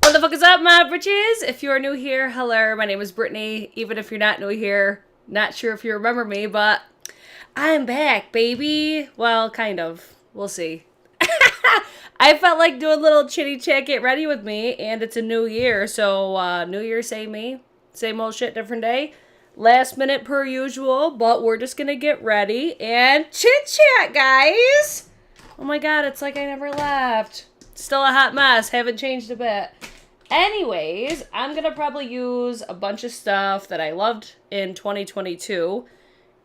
What the fuck is up, my bitches? If you are new here, hello, my name is Brittany. Even if you're not new here, not sure if you remember me, but I'm back, baby. Well, kind of. We'll see. I felt like doing a little chitty chat, get ready with me, and it's a new year, so new year, same me. Same old shit, different day. Last minute per usual, but we're just gonna get ready and chit chat, guys. Oh my god, it's like I never left. Still a hot mess, haven't changed a bit. Anyways, I'm gonna probably use a bunch of stuff that I loved in 2022,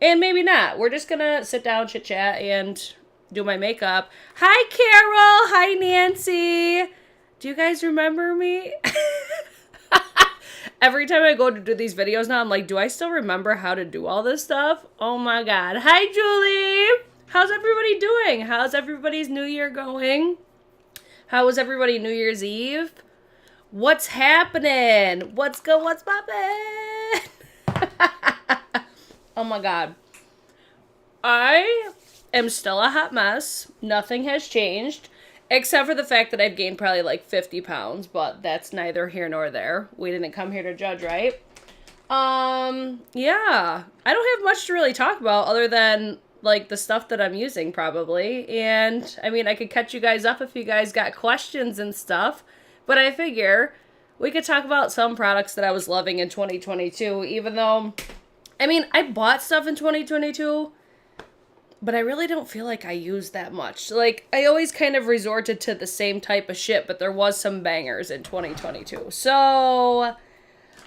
and maybe not. We're just gonna sit down, chit chat, and do my makeup. Hi, Carol. Hi, Nancy. Do you guys remember me? Every time I go to do these videos now, I'm like, do I still remember how to do all this stuff? Oh my god. Hi, Julie. How's everybody doing? How's everybody's New Year going? How was everybody New Year's Eve? What's happening? What's poppin'? Oh my god. I am still a hot mess. Nothing has changed. Except for the fact that I've gained probably like 50 pounds. But that's neither here nor there. We didn't come here to judge, right? Yeah. I don't have much to really talk about other than like the stuff that I'm using probably. And I mean, I could catch you guys up if you guys got questions and stuff. But I figure we could talk about some products that I was loving in 2022. Even though, I mean, I bought stuff in 2022. But I really don't feel like I used that much. Like, I always kind of resorted to the same type of shit, but there was some bangers in 2022. So,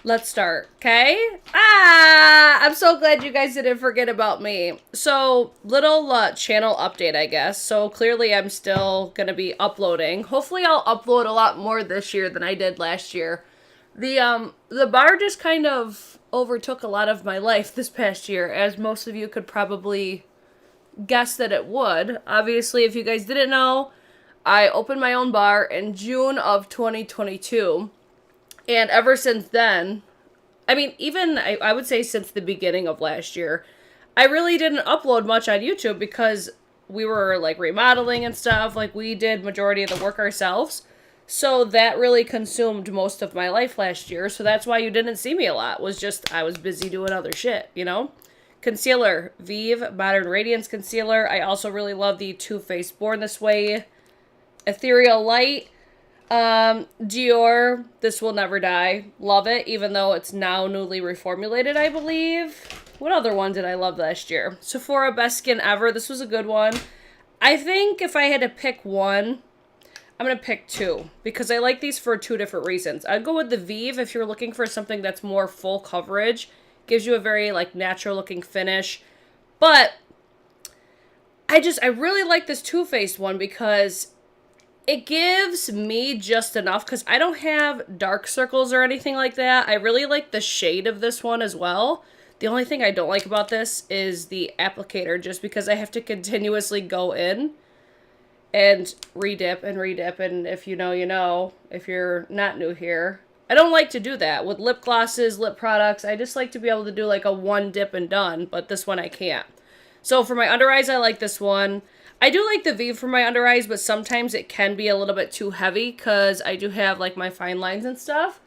let's start, okay? I'm so glad you guys didn't forget about me. So, little channel update, I guess. So, clearly I'm still going to be uploading. Hopefully I'll upload a lot more this year than I did last year. The bar just kind of overtook a lot of my life this past year, as most of you could probably guess that it would. Obviously, if you guys didn't know, I opened my own bar in June of 2022. And ever since then, I mean, even I would say since the beginning of last year, I really didn't upload much on YouTube because we were like remodeling and stuff. Like we did majority of the work ourselves. So that really consumed most of my life last year. So that's why you didn't see me a lot. Was just I was busy doing other shit, you know? Concealer, Vive Modern Radiance Concealer. I also really love the Too Faced Born This Way Ethereal Light. Dior, This Will Never Die. Love it, even though it's now newly reformulated, I believe. What other one did I love last year? Sephora Best Skin Ever. This was a good one. I think if I had to pick one, I'm going to pick two. Because I like these for two different reasons. I'd go with the Vive if you're looking for something that's more full coverage. Gives you a very, like, natural-looking finish. But I really like this Too Faced one because it gives me just enough. Because I don't have dark circles or anything like that. I really like the shade of this one as well. The only thing I don't like about this is the applicator. Just because I have to continuously go in and redip and redip. And if you know, you know. If you're not new here, I don't like to do that. With lip glosses, lip products, I just like to be able to do like a one dip and done, but this one I can't. So for my under eyes, I like this one. I do like the Vive for my under eyes, but sometimes it can be a little bit too heavy because I do have like my fine lines and stuff.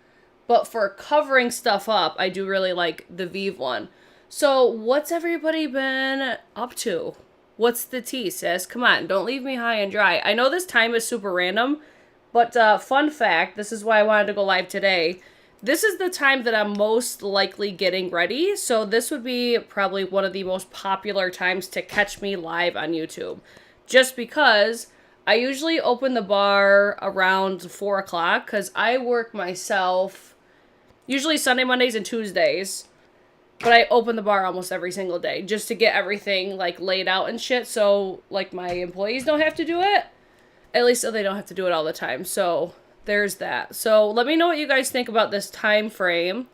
But for covering stuff up, I do really like the Vive one. So what's everybody been up to? What's the tea, sis? Come on, don't leave me high and dry. I know this time is super random. But fun fact, this is why I wanted to go live today. This is the time that I'm most likely getting ready. So this would be probably one of the most popular times to catch me live on YouTube. Just because I usually open the bar around 4 o'clock. Because I work myself usually Sunday, Mondays, and Tuesdays. But I open the bar almost every single day. Just to get everything like laid out and shit. So like my employees don't have to do it. At least so they don't have to do it all the time. So, there's that. So, let me know what you guys think about this time frame.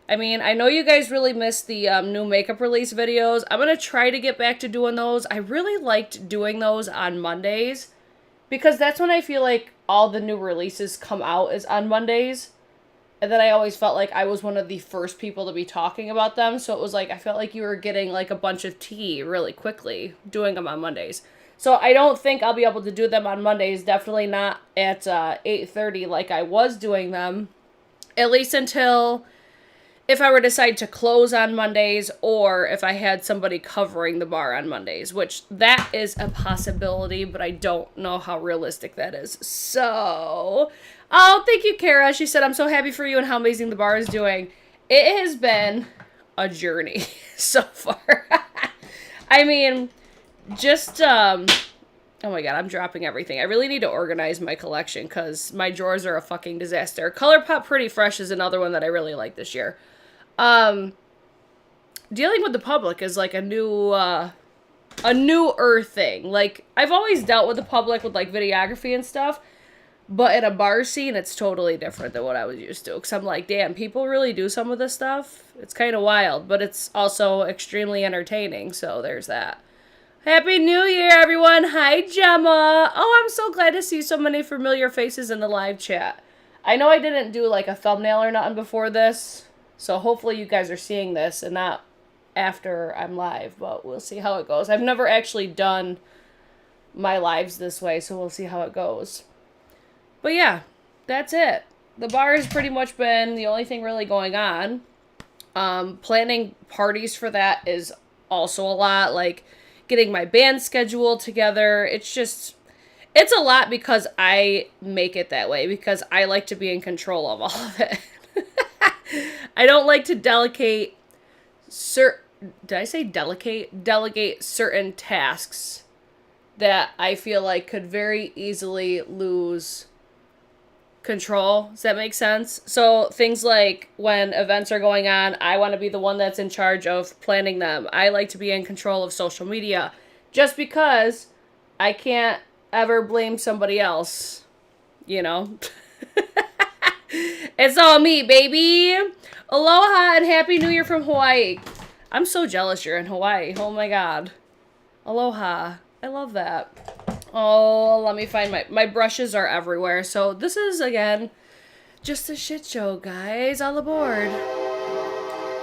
I mean, I know you guys really missed the new makeup release videos. I'm going to try to get back to doing those. I really liked doing those on Mondays. Because that's when I feel like all the new releases come out is on Mondays. And then I always felt like I was one of the first people to be talking about them. So, it was like, I felt like you were getting like a bunch of tea really quickly doing them on Mondays. So I don't think I'll be able to do them on Mondays. Definitely not at 8:30 like I was doing them. At least until if I were to decide to close on Mondays or if I had somebody covering the bar on Mondays, which that is a possibility, but I don't know how realistic that is. So, oh, thank you, Kara. She said, I'm so happy for you and how amazing the bar is doing. It has been a journey so far. I mean, just, oh my god, I'm dropping everything. I really need to organize my collection because my drawers are a fucking disaster. ColourPop Pretty Fresh is another one that I really like this year. Dealing with the public is like a newer thing. Like, I've always dealt with the public with like videography and stuff, but in a bar scene, it's totally different than what I was used to. Because I'm like, damn, people really do some of this stuff? It's kind of wild, but it's also extremely entertaining, so there's that. Happy New Year, everyone! Hi, Gemma! Oh, I'm so glad to see so many familiar faces in the live chat. I know I didn't do like a thumbnail or nothing before this, so hopefully you guys are seeing this and not after I'm live, but we'll see how it goes. I've never actually done my lives this way, so we'll see how it goes. But yeah, that's it. The bar has pretty much been the only thing really going on. Planning parties for that is also a lot, like getting my band schedule together. It's a lot because I make it that way, because I like to be in control of all of it. I don't like to delegate delegate certain tasks that I feel like could very easily lose control. Does that make sense? So things like when events are going on, I want to be the one that's in charge of planning them. I like to be in control of social media just because I can't ever blame somebody else, you know? It's all me, baby. Aloha and Happy New Year from Hawaii. I'm so jealous you're in Hawaii. Oh my god. Aloha. I love that. Oh, let me find my brushes are everywhere. So this is, again, just a shit show, guys. All aboard.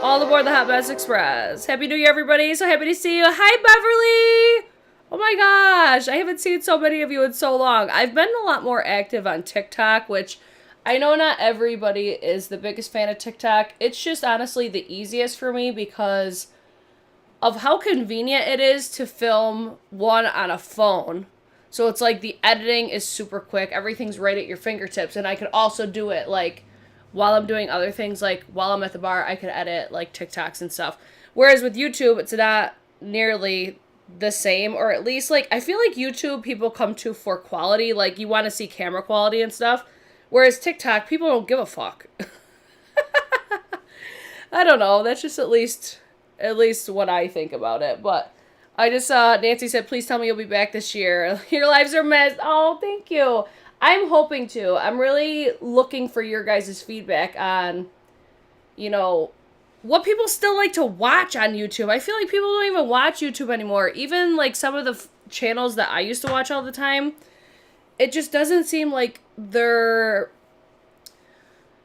All aboard the Hot Mess Express. Happy New Year, everybody. So happy to see you. Hi, Beverly. Oh my gosh. I haven't seen so many of you in so long. I've been a lot more active on TikTok, which I know not everybody is the biggest fan of TikTok. It's just honestly the easiest for me because of how convenient it is to film one on a phone. So it's like the editing is super quick. Everything's right at your fingertips. And I could also do it like while I'm doing other things. Like while I'm at the bar, I could edit like TikToks and stuff. Whereas with YouTube, it's not nearly the same. Or at least like I feel like YouTube people come to for quality. Like you want to see camera quality and stuff. Whereas TikTok, people don't give a fuck. I don't know. That's just at least what I think about it. But I just saw Nancy said, please tell me you'll be back this year. Your lives are messed. Oh, thank you. I'm hoping to. I'm really looking for your guys' feedback on, you know, what people still like to watch on YouTube. I feel like people don't even watch YouTube anymore. Even like some of the channels that I used to watch all the time, it just doesn't seem like they're,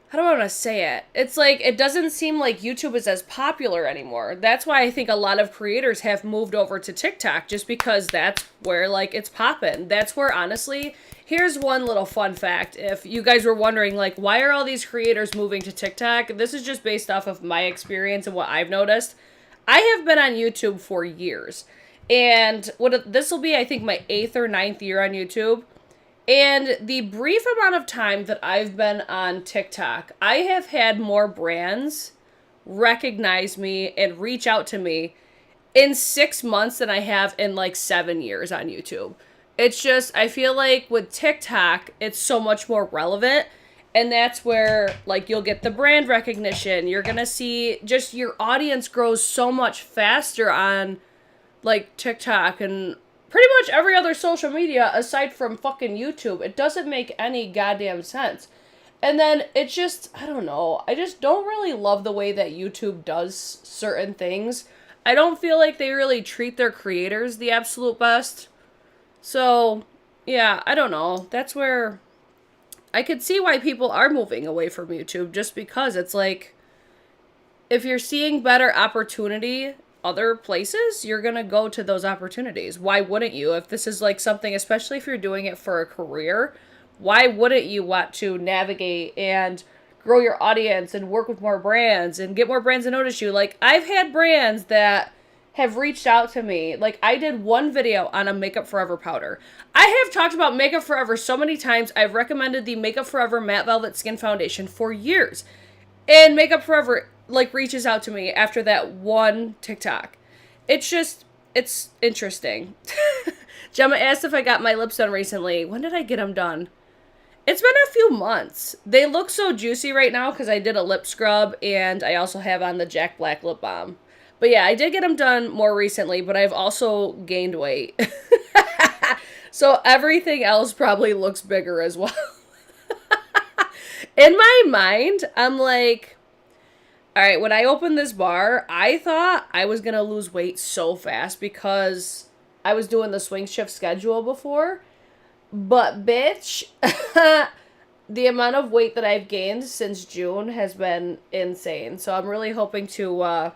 how do I want to say it? It's like, it doesn't seem like YouTube is as popular anymore. That's why I think a lot of creators have moved over to TikTok, just because that's where, like, it's poppin'. That's where, honestly, here's one little fun fact. If you guys were wondering, like, why are all these creators moving to TikTok? This is just based off of my experience and what I've noticed. I have been on YouTube for years. And this will be, I think, my 8th or 9th year on YouTube. And the brief amount of time that I've been on TikTok, I have had more brands recognize me and reach out to me in 6 months than I have in like 7 years on YouTube. It's just, I feel like with TikTok, it's so much more relevant. And that's where, like, you'll get the brand recognition. You're going to see just your audience grows so much faster on, like, TikTok and pretty much every other social media aside from fucking YouTube. It doesn't make any goddamn sense. And then it's just, I don't know. I just don't really love the way that YouTube does certain things. I don't feel like they really treat their creators the absolute best. So, yeah, I don't know. That's where I could see why people are moving away from YouTube, just because it's like, if you're seeing better opportunity other places, you're going to go to those opportunities. Why wouldn't you? If this is like something, especially if you're doing it for a career, why wouldn't you want to navigate and grow your audience and work with more brands and get more brands to notice you? Like, I've had brands that have reached out to me. Like, I did one video on a Makeup Forever powder. I have talked about Makeup Forever so many times. I've recommended the Makeup Forever Matte Velvet Skin Foundation for years. And Makeup Forever, like, reaches out to me after that one TikTok. It's interesting. Gemma asked if I got my lips done recently. When did I get them done? It's been a few months. They look so juicy right now because I did a lip scrub and I also have on the Jack Black lip balm. But yeah, I did get them done more recently, but I've also gained weight. So everything else probably looks bigger as well. In my mind, I'm like, all right, when I opened this bar, I thought I was going to lose weight so fast because I was doing the swing shift schedule before. But bitch, the amount of weight that I've gained since June has been insane. So I'm really hoping to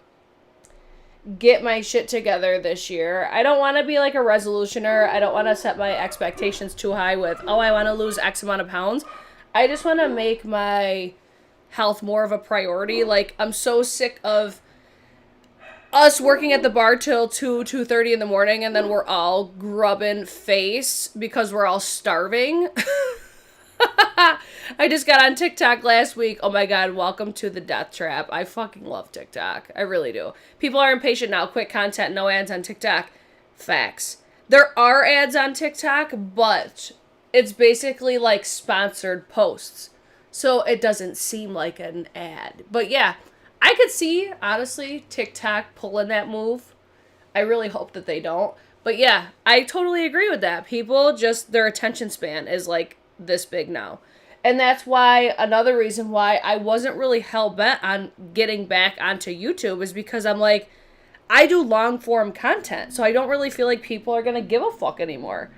get my shit together this year. I don't want to be like a resolutioner. I don't want to set my expectations too high with, oh, I want to lose X amount of pounds. I just want to make my health more of a priority. Like, I'm so sick of us working at the bar till 2:30 in the morning and then we're all grubbing face because we're all starving. I just got on TikTok last week. Oh my god, welcome to the death trap. I fucking love TikTok. I really do. People are impatient now. Quick content, no ads on TikTok. Facts. There are ads on TikTok, but it's basically like sponsored posts. So it doesn't seem like an ad. But yeah, I could see, honestly, TikTok pulling that move. I really hope that they don't. But yeah, I totally agree with that. People just, their attention span is like this big now. And that's why, another reason why I wasn't really hell-bent on getting back onto YouTube is because I'm like, I do long-form content, so I don't really feel like people are going to give a fuck anymore.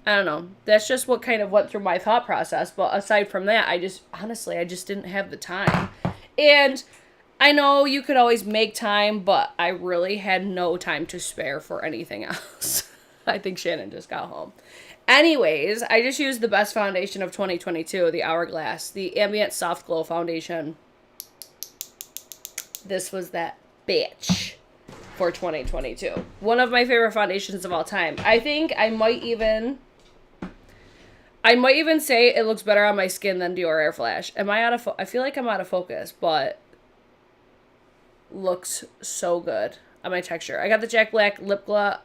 I don't know. That's just what kind of went through my thought process. But aside from that, I just didn't have the time. And I know you could always make time, but I really had no time to spare for anything else. I think Shannon just got home. Anyways, I just used the best foundation of 2022, the Hourglass, the Ambient Soft Glow Foundation. This was that bitch for 2022. One of my favorite foundations of all time. I think I might even say it looks better on my skin than Dior Air Flash. I feel like I'm out of focus, but looks so good on my texture. I got the Jack Black lip gloss.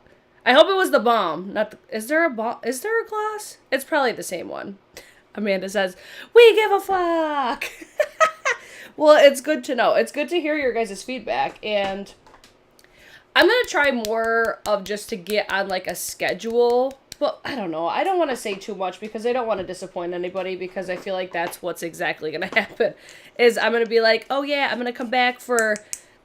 I hope it was the balm. Is there a gloss? It's probably the same one. Amanda says, we give a fuck. Well, it's good to know. It's good to hear your guys' feedback. And I'm going to try more of just to get on like a schedule. But I don't know. I don't want to say too much because I don't want to disappoint anybody because I feel like that's what's exactly going to happen. Is I'm going to be like, oh yeah, I'm going to come back for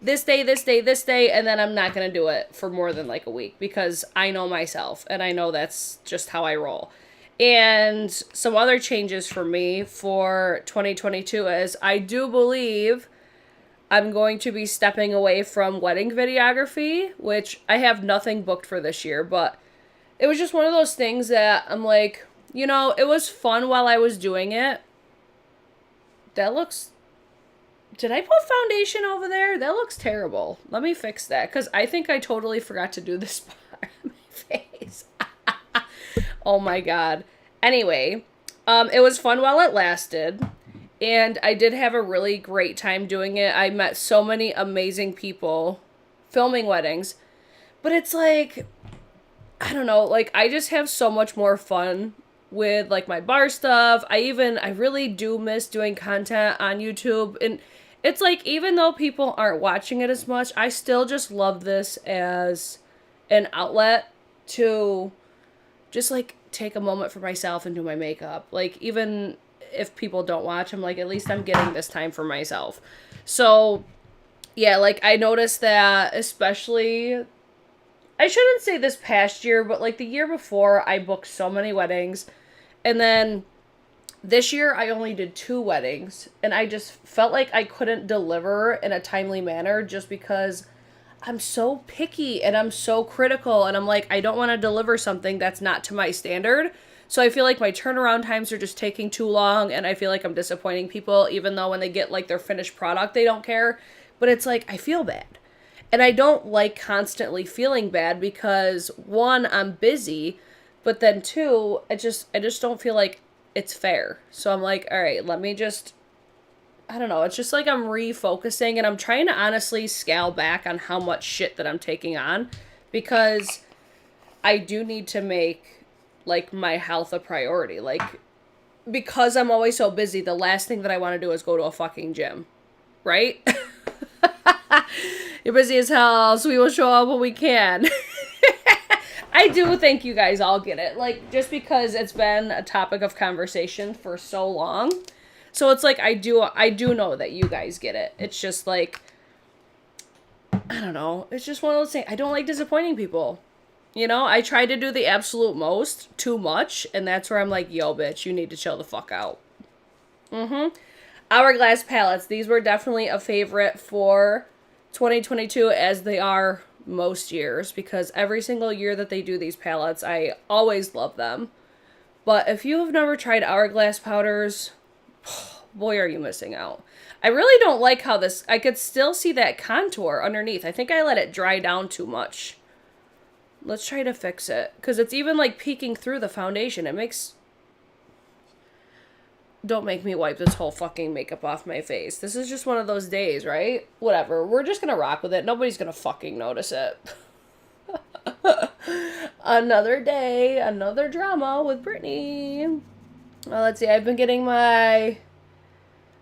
this day, and then I'm not going to do it for more than like a week because I know myself and I know that's just how I roll. And some other changes for me for 2022 is I do believe I'm going to be stepping away from wedding videography, which I have nothing booked for this year, but it was just one of those things that I'm like, you know, it was fun while I was doing it. Did I put foundation over there? That looks terrible. Let me fix that because I think I totally forgot to do this part on my face. Oh my god. Anyway, it was fun while it lasted. And I did have a really great time doing it. I met so many amazing people filming weddings. But it's like, I don't know, like I just have so much more fun with like my bar stuff. I really do miss doing content on YouTube. And it's like, even though people aren't watching it as much, I still just love this as an outlet to just like take a moment for myself and do my makeup. Like, even if people don't watch, I'm like, at least I'm getting this time for myself. So yeah, like I noticed that, especially, I shouldn't say this past year, but like the year before I booked so many weddings, and then this year I only did 2 weddings, and I just felt like I couldn't deliver in a timely manner just because I'm so picky and I'm so critical, and I'm like, I don't want to deliver something that's not to my standard. So I feel like my turnaround times are just taking too long, and I feel like I'm disappointing people, even though when they get like their finished product, they don't care. But it's like, I feel bad. And I don't like constantly feeling bad because one, I'm busy, but then two, I just don't feel like it's fair. So I'm like, all right, let me just, I don't know. It's just like I'm refocusing, and I'm trying to honestly scale back on how much shit that I'm taking on, because I do need to make like my health a priority. Like, because I'm always so busy, the last thing that I want to do is go to a fucking gym, right? You're busy as hell, so we will show up when we can. I do think you guys all get it. Like, just because it's been a topic of conversation for so long. So it's like, I do know that you guys get it. It's just like, I don't know. It's just one of those things. I don't like disappointing people. You know, I try to do the absolute most, too much, and that's where I'm like, yo, bitch, you need to chill the fuck out. Hourglass palettes. These were definitely a favorite for 2022, as they are most years, because every single year that they do these palettes, I always love them. But if you have never tried Hourglass powders, boy, are you missing out. I really don't like how this, I could still see that contour underneath. I think I let it dry down too much. Let's try to fix it, because it's even like peeking through the foundation. It makes, don't make me wipe this whole fucking makeup off my face. This is just one of those days, right? Whatever. We're just gonna rock with it. Nobody's gonna fucking notice it. Another day, another drama with Brittany. Well, let's see. I've been getting my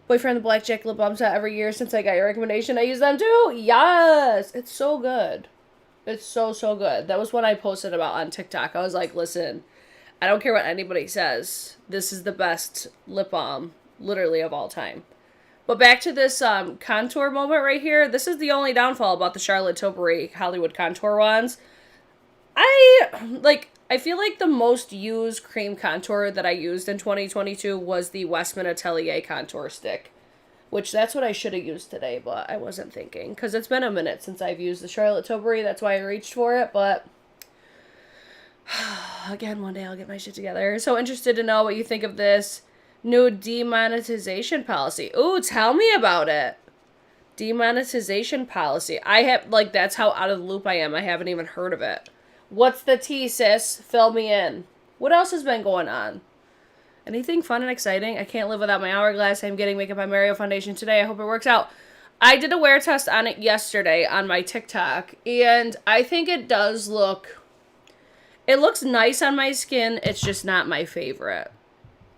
Boyfriend the Blackjack lip balm set every year since I got your recommendation. I use them too. Yes. It's so good. It's so, so good. That was what I posted about on TikTok. I was like, listen, I don't care what anybody says. This is the best lip balm, literally, of all time. But back to this contour moment right here. This is the only downfall about the Charlotte Tilbury Hollywood contour wands. I feel like the most used cream contour that I used in 2022 was the Westman Atelier contour stick. Which, that's what I should have used today, but I wasn't thinking. Because it's been a minute since I've used the Charlotte Tilbury. That's why I reached for it, but again, one day I'll get my shit together. So interested to know what you think of this new demonetization policy. Ooh, tell me about it. Demonetization policy. I have, like, that's how out of the loop I am. I haven't even heard of it. What's the tea, sis? Fill me in. What else has been going on? Anything fun and exciting? I can't live without my Hourglass. I'm getting Makeup by Mario foundation today. I hope it works out. I did a wear test on it yesterday on my TikTok, and I think it does look, it looks nice on my skin. It's just not my favorite.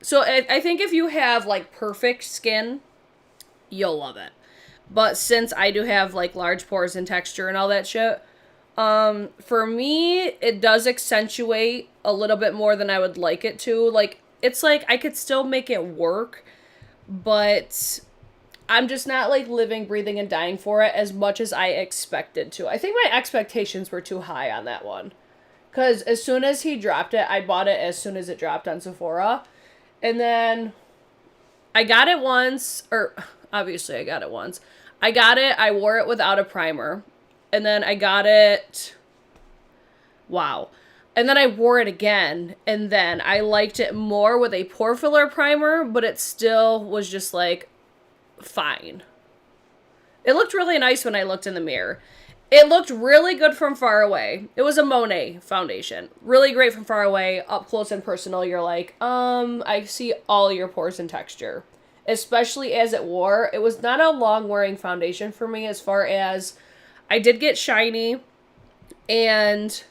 So I think if you have, like, perfect skin, you'll love it. But since I do have, like, large pores and texture and all that shit, for me, it does accentuate a little bit more than I would like it to. Like, it's like I could still make it work, but I'm just not, like, living, breathing, and dying for it as much as I expected to. I think my expectations were too high on that one. Because as soon as he dropped it, I bought it as soon as it dropped on Sephora. And then I got it once, or obviously I got it once. I got it, I wore it without a primer. And then I got it, wow. And then I wore it again, and then I liked it more with a pore filler primer, but it still was just, like, fine. It looked really nice when I looked in the mirror. It looked really good from far away. It was a Monet foundation. Really great from far away. Up close and personal, you're like, I see all your pores and texture. Especially as it wore. It was not a long-wearing foundation for me, as far as I did get shiny, and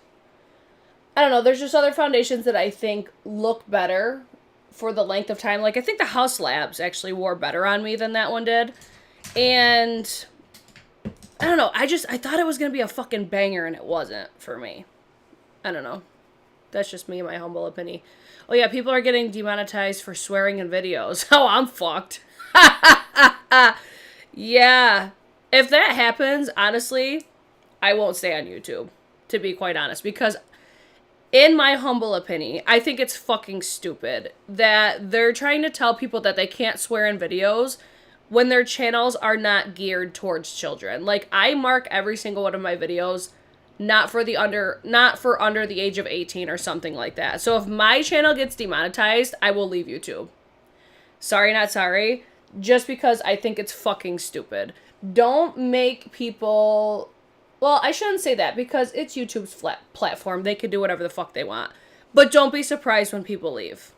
I don't know, there's just other foundations that I think look better for the length of time. Like, I think the House Labs actually wore better on me than that one did. And I don't know, I thought it was going to be a fucking banger, and it wasn't for me. I don't know. That's just me and my humble opinion. Oh yeah, people are getting demonetized for swearing in videos. Oh, I'm fucked. Yeah. If that happens, honestly, I won't stay on YouTube, to be quite honest. Because in my humble opinion, I think it's fucking stupid that they're trying to tell people that they can't swear in videos when their channels are not geared towards children. Like, I mark every single one of my videos not for under the age of 18 or something like that. So if my channel gets demonetized, I will leave YouTube. Sorry, not sorry. Just because I think it's fucking stupid. Don't make people... Well, I shouldn't say that because it's YouTube's flat platform. They could do whatever the fuck they want. But don't be surprised when people leave.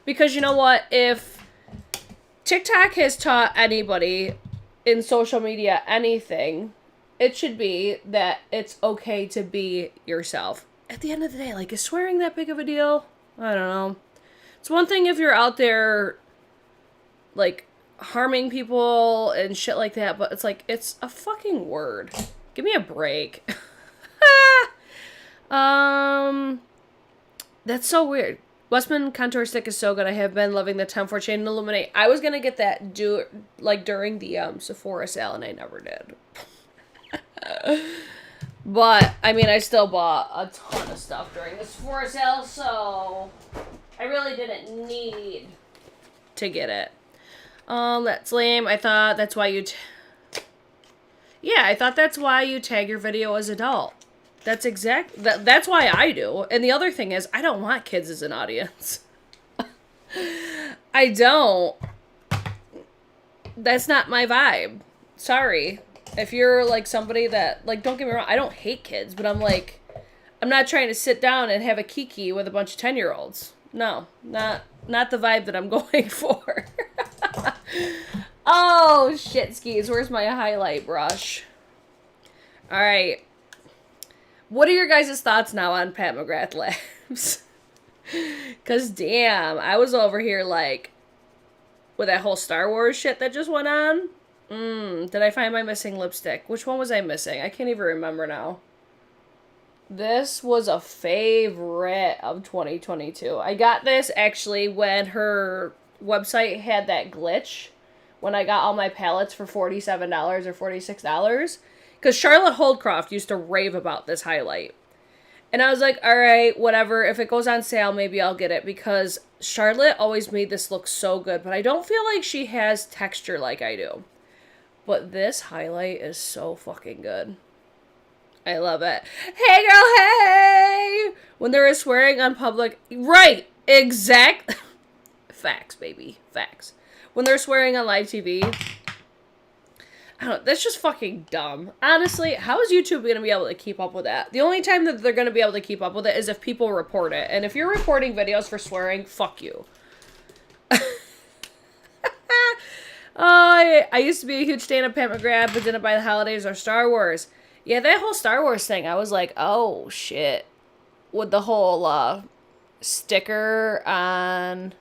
Because you know what? If TikTok has taught anybody in social media anything, it should be that it's okay to be yourself. At the end of the day, like, is swearing that big of a deal? I don't know. It's one thing if you're out there, like, harming people and shit like that, but it's like, it's a fucking word. Give me a break. That's so weird. Westman contour stick is so good. I have been loving the 10-4 Shade and Illuminate. I was gonna get that during the Sephora sale, and I never did. But I mean, I still bought a ton of stuff during the Sephora sale, so I really didn't need to get it. That's lame. I thought that's why you... I thought that's why you tag your video as adult. That's that's why I do. And the other thing is, I don't want kids as an audience. I don't. That's not my vibe. Sorry. If you're, like, somebody that, like, don't get me wrong, I don't hate kids, but I'm like, I'm not trying to sit down and have a kiki with a bunch of 10-year-olds. No, not the vibe that I'm going for. Oh, shit skis. Where's my highlight brush? All right. What are your guys' thoughts now on Pat McGrath Labs? Because, damn, I was over here, like, with that whole Star Wars shit that just went on. Did I find my missing lipstick? Which one was I missing? I can't even remember now. This was a favorite of 2022. I got this, actually, when her website had that glitch. When I got all my palettes for $47 or $46. Because Charlotte Holdcroft used to rave about this highlight. And I was like, alright, whatever. If it goes on sale, maybe I'll get it. Because Charlotte always made this look so good. But I don't feel like she has texture like I do. But this highlight is so fucking good. I love it. Hey, girl, hey! When there is swearing on public... Right! Exact... Facts, baby. Facts. When they're swearing on live TV... I don't know. That's just fucking dumb. Honestly, how is YouTube going to be able to keep up with that? The only time that they're going to be able to keep up with it is if people report it. And if you're reporting videos for swearing, fuck you. I used to be a huge fan of Pat McGrath, but didn't buy the holidays or Star Wars. Yeah, that whole Star Wars thing, I was like, oh, shit. With the whole sticker on...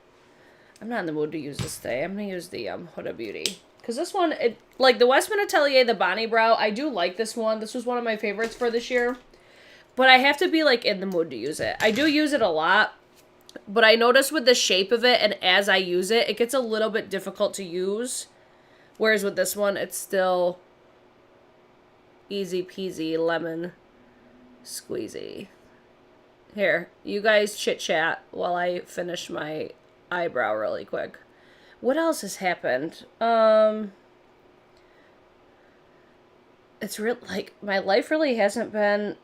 I'm not in the mood to use this today. I'm going to use the Huda Beauty. Because this one, like the Westman Atelier, the Bonnie Brow, I do like this one. This was one of my favorites for this year. But I have to be, like, in the mood to use it. I do use it a lot. But I notice with the shape of it, and as I use it, it gets a little bit difficult to use. Whereas with this one, it's still easy peasy lemon squeezy. Here, you guys chit-chat while I finish my eyebrow really quick. What else has happened? It's real, like, my life really hasn't been...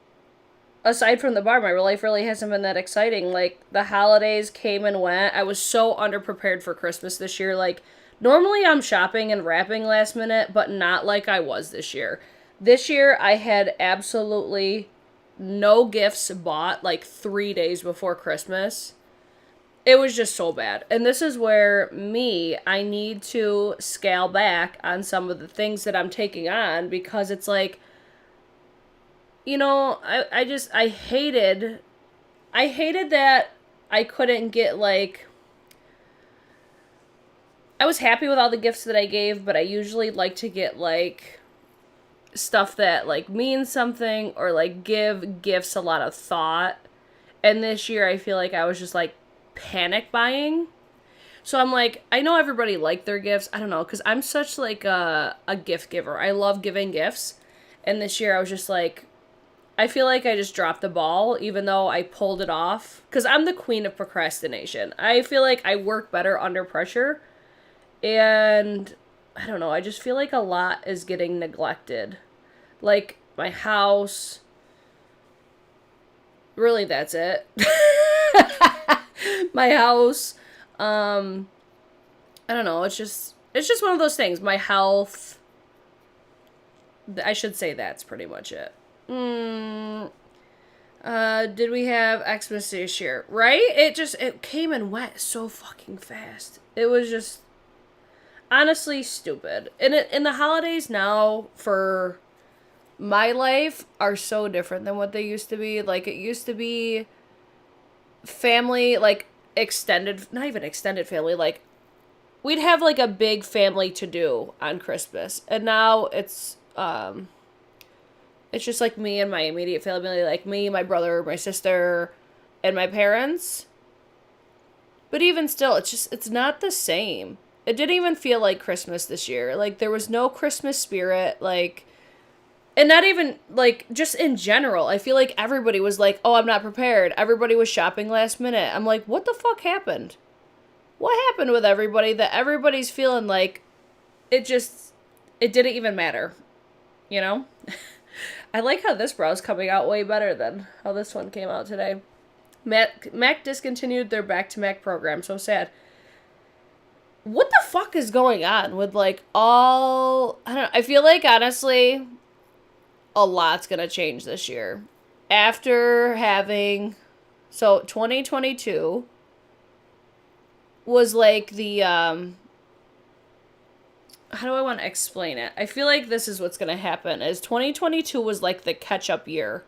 Aside from the bar, my life really hasn't been that exciting. Like, the holidays came and went. I was so underprepared for Christmas this year. Like, normally I'm shopping and wrapping last minute, but not like I was this year. This year, I had absolutely no gifts bought, like, 3 days before Christmas. It was just so bad. And this is where I need to scale back on some of the things that I'm taking on, because it's like... You know, I hated that I couldn't get, like, I was happy with all the gifts that I gave, but I usually like to get, like, stuff that, like, means something, or, like, give gifts a lot of thought. And this year I feel like I was just, like, panic buying. So I'm like, I know everybody liked their gifts. I don't know, because I'm such, like, a gift giver. I love giving gifts. And this year I was just like, I feel like I just dropped the ball, even though I pulled it off. Because I'm the queen of procrastination. I feel like I work better under pressure. And I don't know, I just feel like a lot is getting neglected. Like my house. Really, that's it. My house. I don't know, it's just one of those things. My health. I should say that's pretty much it. Did we have Xmas this year? Right? It came and went so fucking fast. It was just honestly stupid. And the holidays now for my life are so different than what they used to be. Like, it used to be family, like, extended, not even extended family, like, we'd have, like, a big family to do on Christmas. And now it's just, like, me and my immediate family, like, me, my brother, my sister, and my parents. But even still, it's not the same. It didn't even feel like Christmas this year. Like, there was no Christmas spirit, like, and not even, like, just in general. I feel like everybody was like, oh, I'm not prepared. Everybody was shopping last minute. I'm like, what the fuck happened? What happened with everybody that everybody's feeling like it didn't even matter? You know? I like how this brow's coming out way better than how this one came out today. Mac discontinued their back-to-Mac program. So sad. What the fuck is going on with, like, I don't know. I feel like, honestly, a lot's gonna change this year. After having, so 2022 was like the, how do I want to explain it? I feel like this is what's gonna happen, is 2022 was like the catch-up year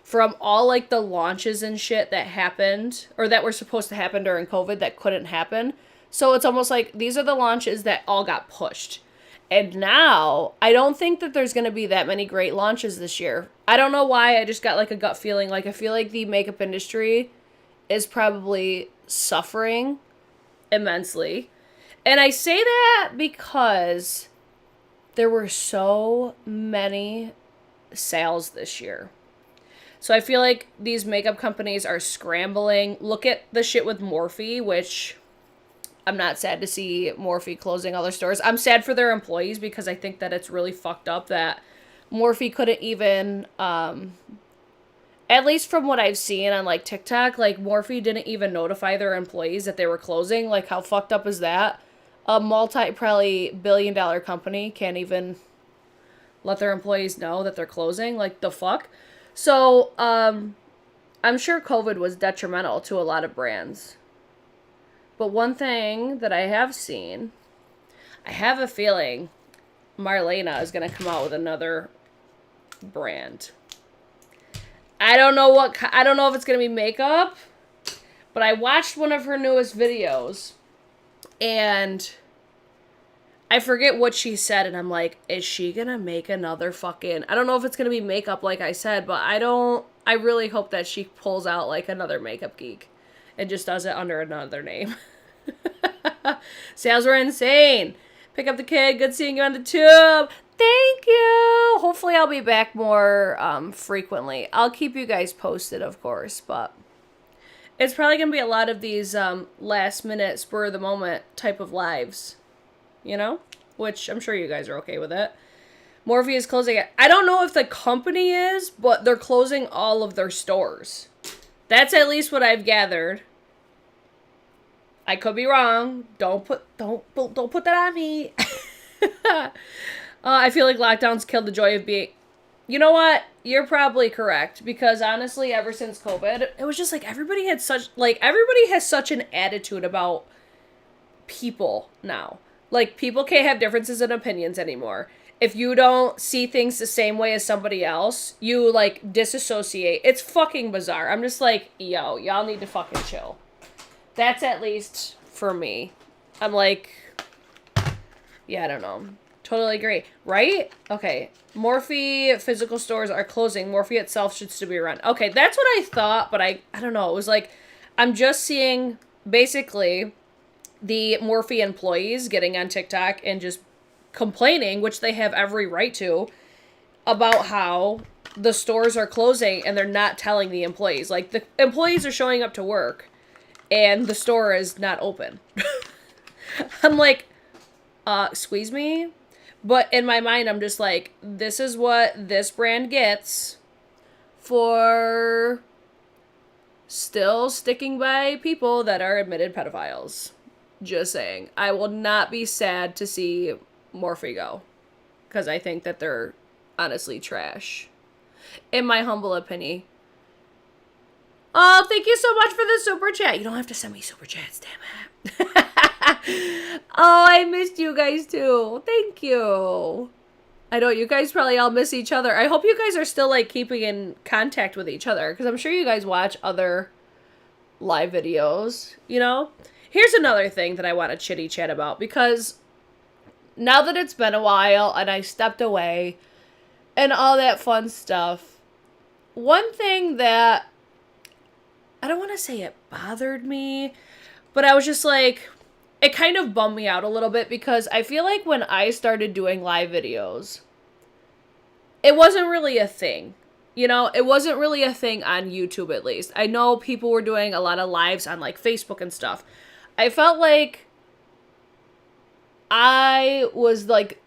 from all, like, the launches and shit that happened, or that were supposed to happen during COVID that couldn't happen. So it's almost like these are the launches that all got pushed. And now, I don't think that there's going to be that many great launches this year. I don't know why, I just got, like, a gut feeling. Like, I feel like the makeup industry is probably suffering immensely. And I say that because there were so many sales this year. So I feel like these makeup companies are scrambling. Look at the shit with Morphe, which I'm not sad to see Morphe closing all their stores. I'm sad for their employees because I think that it's really fucked up that Morphe couldn't even, at least from what I've seen on, like, TikTok, like, Morphe didn't even notify their employees that they were closing. Like, how fucked up is that? A probably billion-dollar company can't even let their employees know that they're closing. Like, the fuck? So, I'm sure COVID was detrimental to a lot of brands. But one thing that I have seen, I have a feeling Marlena is going to come out with another brand. I don't know if it's going to be makeup, but I watched one of her newest videos and I forget what she said, and I'm like, is she going to make another fucking, I don't know if it's going to be makeup like I said, but I really hope that she pulls out, like, another makeup geek and just does it under another name. Sales were insane. Pick up the kid. Good seeing you on the tube. Thank you. Hopefully I'll be back more frequently. I'll keep you guys posted, of course, but it's probably going to be a lot of these last minute, spur of the moment type of lives, you know? Which I'm sure you guys are okay with it. Morphe is closing it. I don't know if the company is, but they're closing all of their stores. That's at least what I've gathered. I could be wrong. Don't put that on me. I feel like lockdowns killed the joy of being. You know what? You're probably correct, because honestly, ever since COVID, it was just like everybody has such an attitude about people now. Like, people can't have differences in opinions anymore. If you don't see things the same way as somebody else, you, like, disassociate. It's fucking bizarre. I'm just like, yo, y'all need to fucking chill. That's at least for me. I'm like, yeah, I don't know. Totally agree. Right? Okay. Morphe physical stores are closing. Morphe itself should still be around. Okay, that's what I thought, but I don't know. It was like, I'm just seeing, basically, the Morphe employees getting on TikTok and just complaining, which they have every right to, about how the stores are closing and they're not telling the employees. Like, the employees are showing up to work and the store is not open. I'm like, Squeeze me. But in my mind, I'm just like, this is what this brand gets for still sticking by people that are admitted pedophiles. Just saying. I will not be sad to see Morphe go. Because I think that they're honestly trash. In my humble opinion. Oh, thank you so much for the super chat. You don't have to send me super chats, damn it. Oh, I missed you guys too. Thank you. I know you guys probably all miss each other. I hope you guys are still like keeping in contact with each other, because I'm sure you guys watch other live videos, you know? Here's another thing that I want to chitty chat about, because now that it's been a while and I stepped away and all that fun stuff, one thing that I don't want to say it bothered me, but I was just like, it kind of bummed me out a little bit, because I feel like when I started doing live videos, it wasn't really a thing. You know, it wasn't really a thing on YouTube, at least. I know people were doing a lot of lives on like Facebook and stuff. I felt like I was like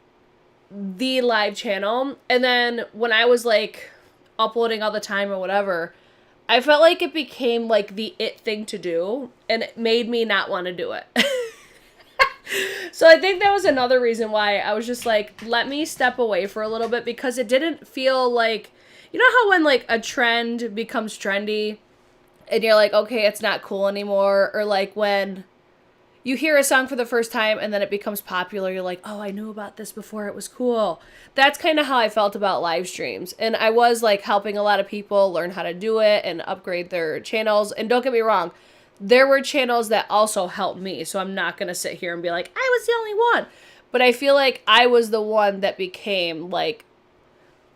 the live channel. And then when I was like uploading all the time or whatever, I felt like it became like the it thing to do, and it made me not want to do it. So I think that was another reason why I was just like, let me step away for a little bit, because it didn't feel like, you know how when like a trend becomes trendy and you're like, okay, it's not cool anymore, or like when you hear a song for the first time and then it becomes popular, you're like, oh, I knew about this before it was cool. That's kind of how I felt about live streams. And I was like helping a lot of people learn how to do it and upgrade their channels. And don't get me wrong, there were channels that also helped me. So I'm not going to sit here and be like, I was the only one. But I feel like I was the one that became like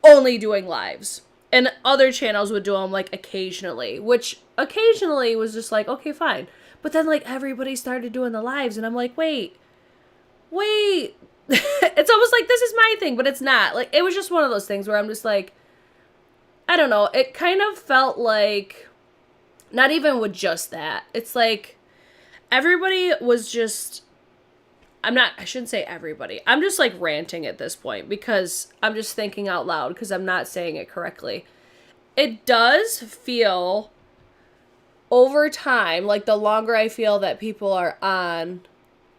only doing lives. And other channels would do them like occasionally, which occasionally was just like, okay, fine. But then like everybody started doing the lives and I'm like, wait. It's almost like this is my thing, but it's not. Like, it was just one of those things where I'm just like, I don't know. It kind of felt like, not even with just that. It's like everybody was just, I shouldn't say everybody. I'm just like ranting at this point because I'm just thinking out loud because I'm not saying it correctly. It does feel over time, like the longer I feel that people are on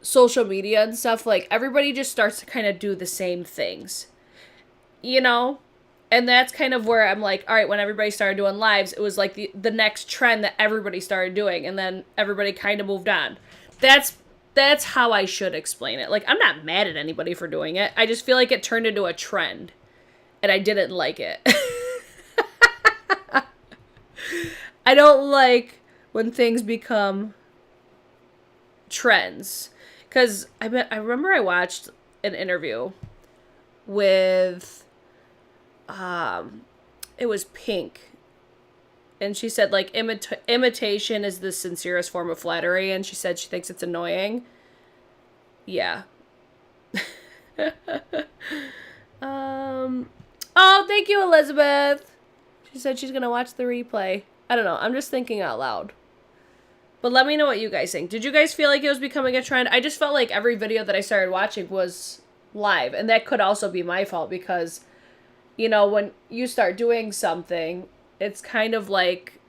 social media and stuff, like everybody just starts to kind of do the same things, you know? And that's kind of where I'm like, all right, when everybody started doing lives, it was like the next trend that everybody started doing, and then everybody kind of moved on. That's how I should explain it. Like, I'm not mad at anybody for doing it. I just feel like it turned into a trend, and I didn't like it. I don't like when things become trends. Because I remember I watched an interview with, it was Pink. And she said, like, imitation is the sincerest form of flattery. And she said she thinks it's annoying. Yeah. Oh, thank you, Elizabeth. She said she's going to watch the replay. I don't know. I'm just thinking out loud. But let me know what you guys think. Did you guys feel like it was becoming a trend? I just felt like every video that I started watching was live. And that could also be my fault because, you know, when you start doing something, it's kind of like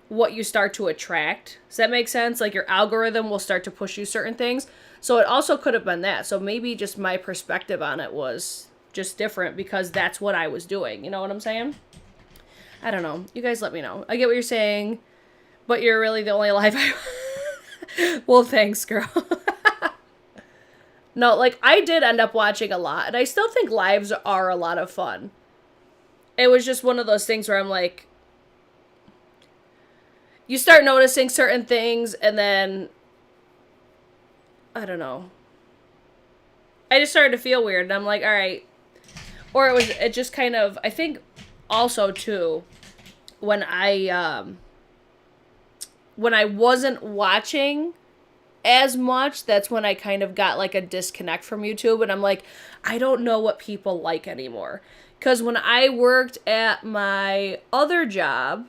what you start to attract. Does that make sense? Like your algorithm will start to push you certain things. So it also could have been that. So maybe just my perspective on it was just different because that's what I was doing. You know what I'm saying? I don't know. You guys let me know. I get what you're saying, but you're really the only live I... Well, thanks, girl. No, like, I did end up watching a lot, and I still think lives are a lot of fun. It was just one of those things where I'm like, you start noticing certain things, and then, I don't know. I just started to feel weird, and I'm like, all right. Or it just kind of, I think also, too, when I wasn't watching as much, that's when I kind of got like a disconnect from YouTube, and I'm like, I don't know what people like anymore. Because when I worked at my other job,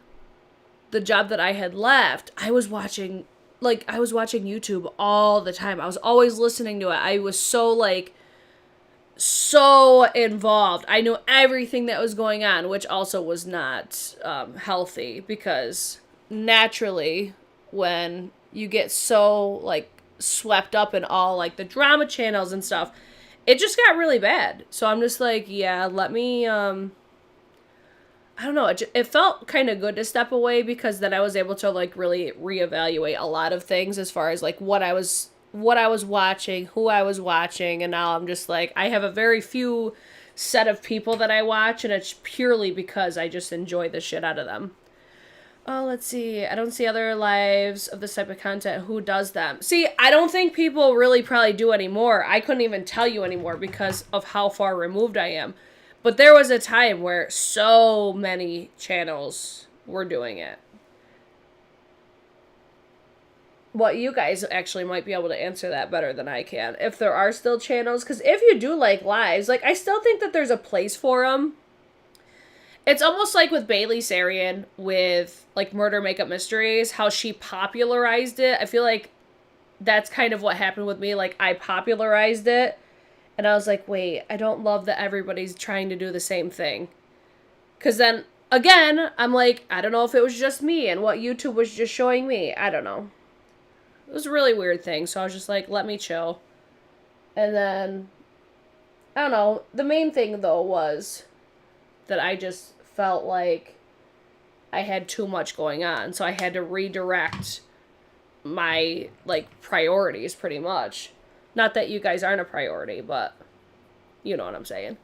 the job that I had left, I was watching like, I was watching YouTube all the time. I was always listening to it. I was so, like, so involved. I knew everything that was going on, which also was not healthy, because naturally, when you get so, like, swept up in all, like, the drama channels and stuff, it just got really bad. So I'm just like, yeah, let me, I don't know, it felt kind of good to step away, because then I was able to, like, really reevaluate a lot of things as far as, like, what I was watching, who I was watching, and now I'm just like, I have a very few set of people that I watch, and it's purely because I just enjoy the shit out of them. Oh, let's see. I don't see other lives of this type of content. Who does them? See, I don't think people really probably do anymore. I couldn't even tell you anymore because of how far removed I am. But there was a time where so many channels were doing it. Well, you guys actually might be able to answer that better than I can. If there are still channels, because if you do like lives, like, I still think that there's a place for them. It's almost like with Bailey Sarian with, like, Murder Makeup Mysteries, how she popularized it. I feel like that's kind of what happened with me. Like, I popularized it. And I was like, wait, I don't love that everybody's trying to do the same thing. Because then, again, I'm like, I don't know if it was just me and what YouTube was just showing me. I don't know. It was a really weird thing. So I was just like, let me chill. And then, I don't know. The main thing, though, was that I just felt like I had too much going on. So I had to redirect my, like, priorities, pretty much. Not that you guys aren't a priority, but you know what I'm saying.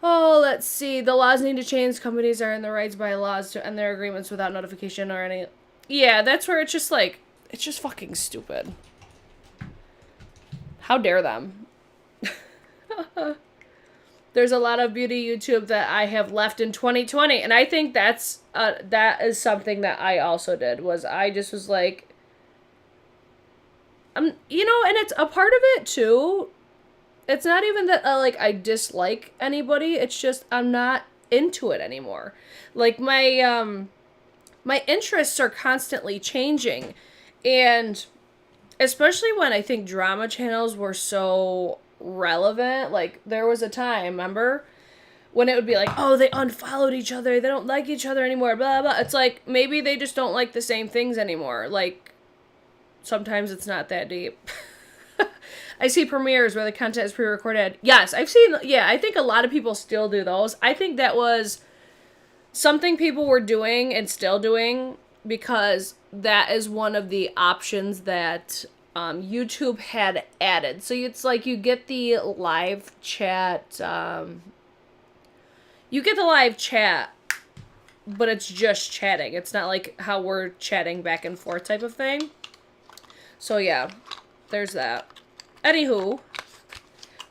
Oh, let's see. The laws need to change. Companies are in the rights by laws to end their agreements without notification or any... Yeah, that's where it's just like, it's just fucking stupid. How dare them? There's a lot of beauty YouTube that I have left in 2020, and I think that is something that I also did, was I just was like, you know, and it's a part of it too. It's not even that like I dislike anybody. It's just I'm not into it anymore. Like my interests are constantly changing, and especially when I think drama channels were so relevant. Like, there was a time, remember, when it would be like, oh, they unfollowed each other, they don't like each other anymore, blah blah. It's like, maybe they just don't like the same things anymore. Like, sometimes it's not that deep. I see premieres where the content is pre-recorded. Yes, I've seen, yeah, I think a lot of people still do those. I think that was something people were doing and still doing, because that is one of the options that YouTube had added. So it's like you get the live chat, but it's just chatting. It's not like how we're chatting back and forth type of thing. So yeah, there's that. Anywho,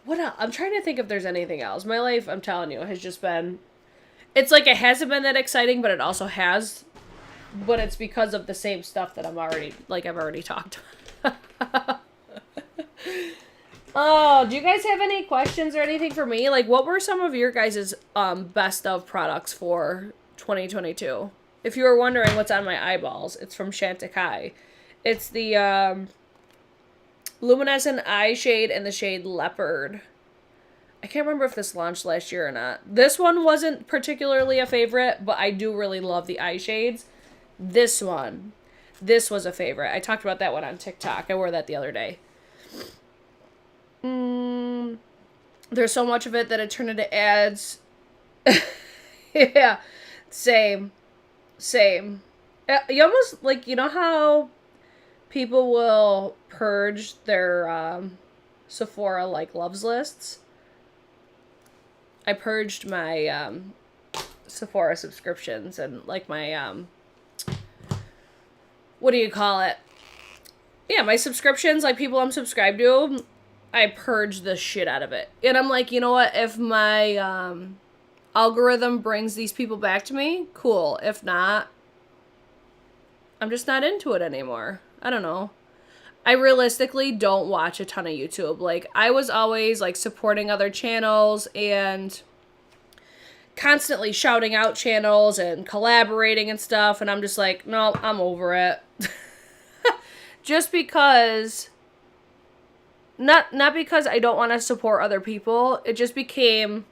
what else? I'm trying to think if there's anything else. My life, I'm telling you, has just been... It's like it hasn't been that exciting, but it also has. But it's because of the same stuff that I've already talked. Oh, do you guys have any questions or anything for me? Like, what were some of your guys' best of products for 2022? If you were wondering what's on my eyeballs, it's from Chantecaille. It's the luminescent eye shade in the shade Leopard. I can't remember if this launched last year or not. This one wasn't particularly a favorite, but I do really love the eye shades. This was a favorite. I talked about that one on TikTok. I wore that the other day. There's so much of it that it turned into ads. Yeah, same. You almost, like, you know how people will purge their Sephora, like, loves lists? I purged my Sephora subscriptions and, like, my what do you call it? Yeah, my subscriptions, like, people I'm subscribed to, I purged the shit out of it. And I'm like, you know what? If my algorithm brings these people back to me, cool. If not, I'm just not into it anymore. I don't know. I realistically don't watch a ton of YouTube. Like, I was always, like, supporting other channels and constantly shouting out channels and collaborating and stuff, and I'm just like, no, I'm over it. just because, not because I don't want to support other people. It just became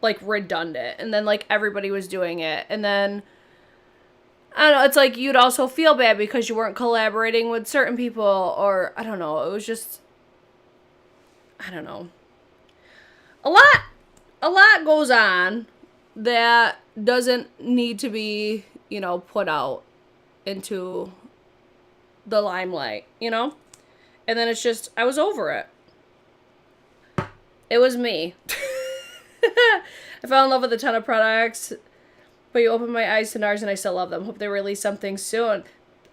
like redundant, and then like everybody was doing it, and then I don't know, it's like you'd also feel bad because you weren't collaborating with certain people, or I don't know, it was just, I don't know. A lot goes on that doesn't need to be, put out into the limelight, And then it's just, I was over it. It was me. I fell in love with a ton of products, but you opened my eyes to NARS and I still love them. Hope they release something soon.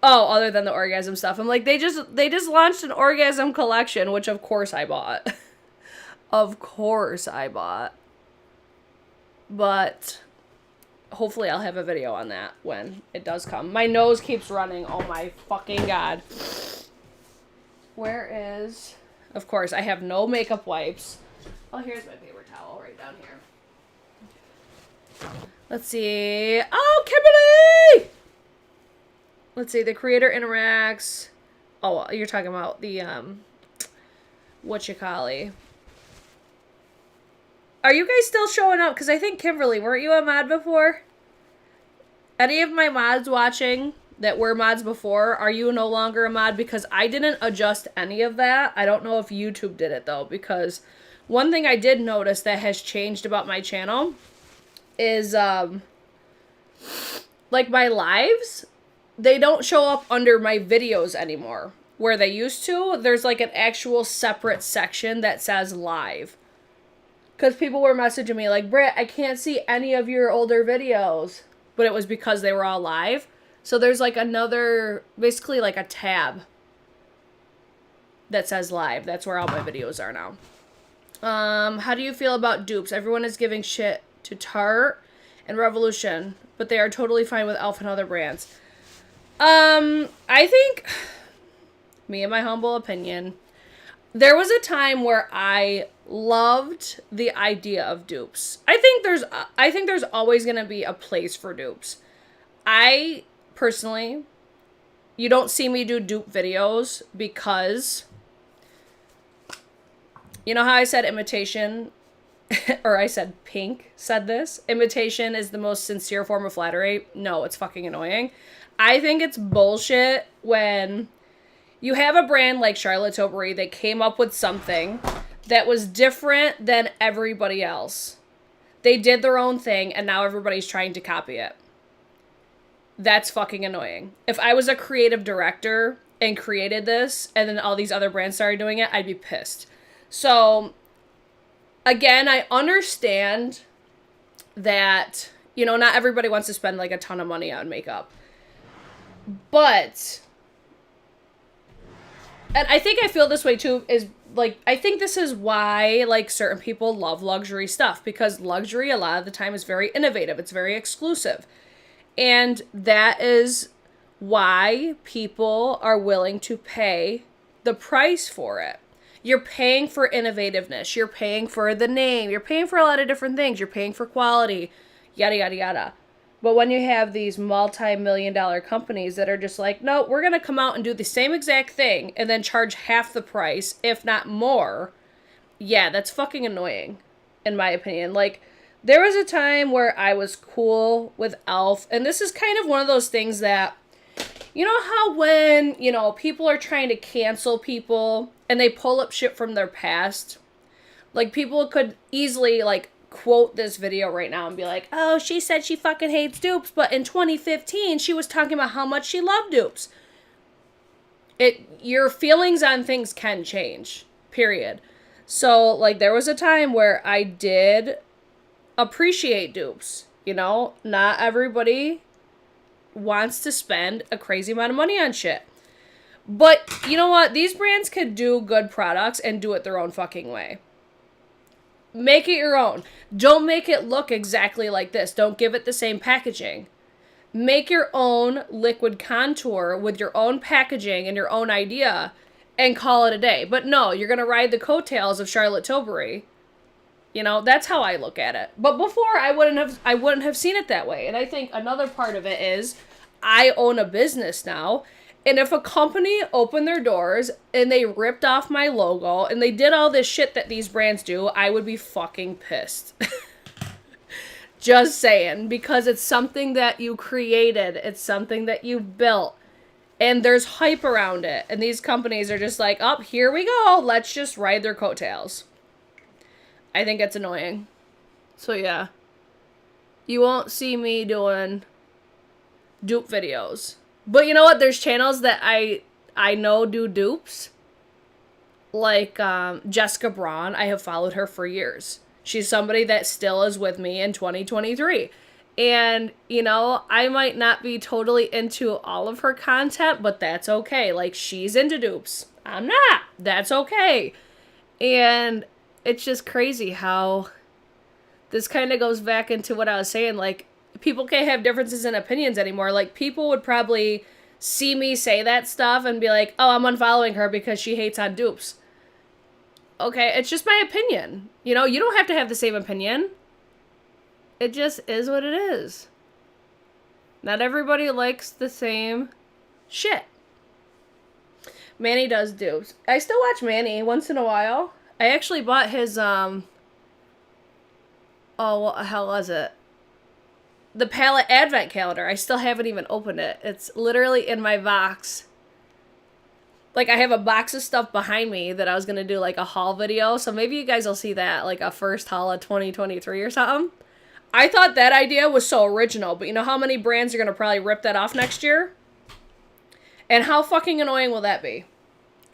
Oh, other than the orgasm stuff. I'm like, they just launched an orgasm collection, which of course I bought. Of course I bought. But hopefully I'll have a video on that when it does come. My nose keeps running. Oh my fucking God. Where is... Of course, I have no makeup wipes. Oh, here's my paper towel right down here. Let's see. Oh, Kimberly! Let's see. The creator interacts. Oh, you're talking about the, whatchamacallit. Are you guys still showing up? Because I think, Kimberly, weren't you a mod before? Any of my mods watching that were mods before, are you no longer a mod? Because I didn't adjust any of that. I don't know if YouTube did it, though, because one thing I did notice that has changed about my channel is, like, my lives, they don't show up under my videos anymore. Where they used to, there's, like, an actual separate section that says live. Because people were messaging me like, Britt, I can't see any of your older videos. But it was because they were all live. So there's like another, basically like a tab that says live. That's where all my videos are now. How do you feel about dupes? Everyone is giving shit to Tarte and Revolution, but they are totally fine with e.l.f. and other brands. I think, me and my humble opinion, there was a time where I loved the idea of dupes. I think there's always going to be a place for dupes. I personally, you don't see me do dupe videos because, you know how I said imitation, or I said Pink said this, imitation is the most sincere form of flattery. No, it's fucking annoying. I think it's bullshit when you have a brand like Charlotte Tilbury that came up with something that was different than everybody else. They did their own thing, and now everybody's trying to copy it. That's fucking annoying. If I was a creative director and created this, and then all these other brands started doing it, I'd be pissed. So, again, I understand that, not everybody wants to spend, like, a ton of money on makeup. But... And I think I feel this way too, is like, I think this is why, like, certain people love luxury stuff, because luxury a lot of the time is very innovative. It's very exclusive. And that is why people are willing to pay the price for it. You're paying for innovativeness. You're paying for the name. You're paying for a lot of different things. You're paying for quality, yada, yada, yada. But when you have these multi-million-dollar companies that are just like, no, we're going to come out and do the same exact thing and then charge half the price, if not more, yeah, that's fucking annoying, in my opinion. Like, there was a time where I was cool with e.l.f., and this is kind of one of those things that, you know how when, people are trying to cancel people and they pull up shit from their past? Like, people could easily, like, quote this video right now and be like, oh, she said she fucking hates dupes, but in 2015 she was talking about how much she loved dupes. Your feelings on things can change, period. So, like, there was a time where I did appreciate dupes. Not everybody wants to spend a crazy amount of money on shit. But you know what? These brands could do good products and do it their own fucking way. Make it your own. Don't make it look exactly like this. Don't give it the same packaging. Make your own liquid contour with your own packaging and your own idea and call it a day. But no, you're going to ride the coattails of Charlotte Tilbury. That's how I look at it. But before, I wouldn't have seen it that way. And I think another part of it is I own a business now, And if a company opened their doors and they ripped off my logo and they did all this shit that these brands do, I would be fucking pissed. Just saying, because it's something that you created. It's something that you built. And there's hype around it. And these companies are just like, oh, here we go. Let's just ride their coattails. I think it's annoying. So yeah. You won't see me doing dupe videos. But you know what? There's channels that I know do dupes. Like Jessica Braun. I have followed her for years. She's somebody that still is with me in 2023. And, you know, I might not be totally into all of her content, but that's okay. Like, she's into dupes. I'm not. That's okay. And it's just crazy how this kind of goes back into what I was saying. Like, people can't have differences in opinions anymore. Like, people would probably see me say that stuff and be like, oh, I'm unfollowing her because she hates on dupes. Okay, it's just my opinion. You know, you don't have to have the same opinion. It just is what it is. Not everybody likes the same shit. Manny does dupes. I still watch Manny once in a while. I actually bought his, oh, what the hell was it? The palette advent calendar. I still haven't even opened it. It's literally in my box. Like, I have a box of stuff behind me that I was going to do, like, a haul video. So maybe you guys will see that, like, a first haul of 2023 or something. I thought that idea was so original. But you know how many brands are going to probably rip that off next year? And how fucking annoying will that be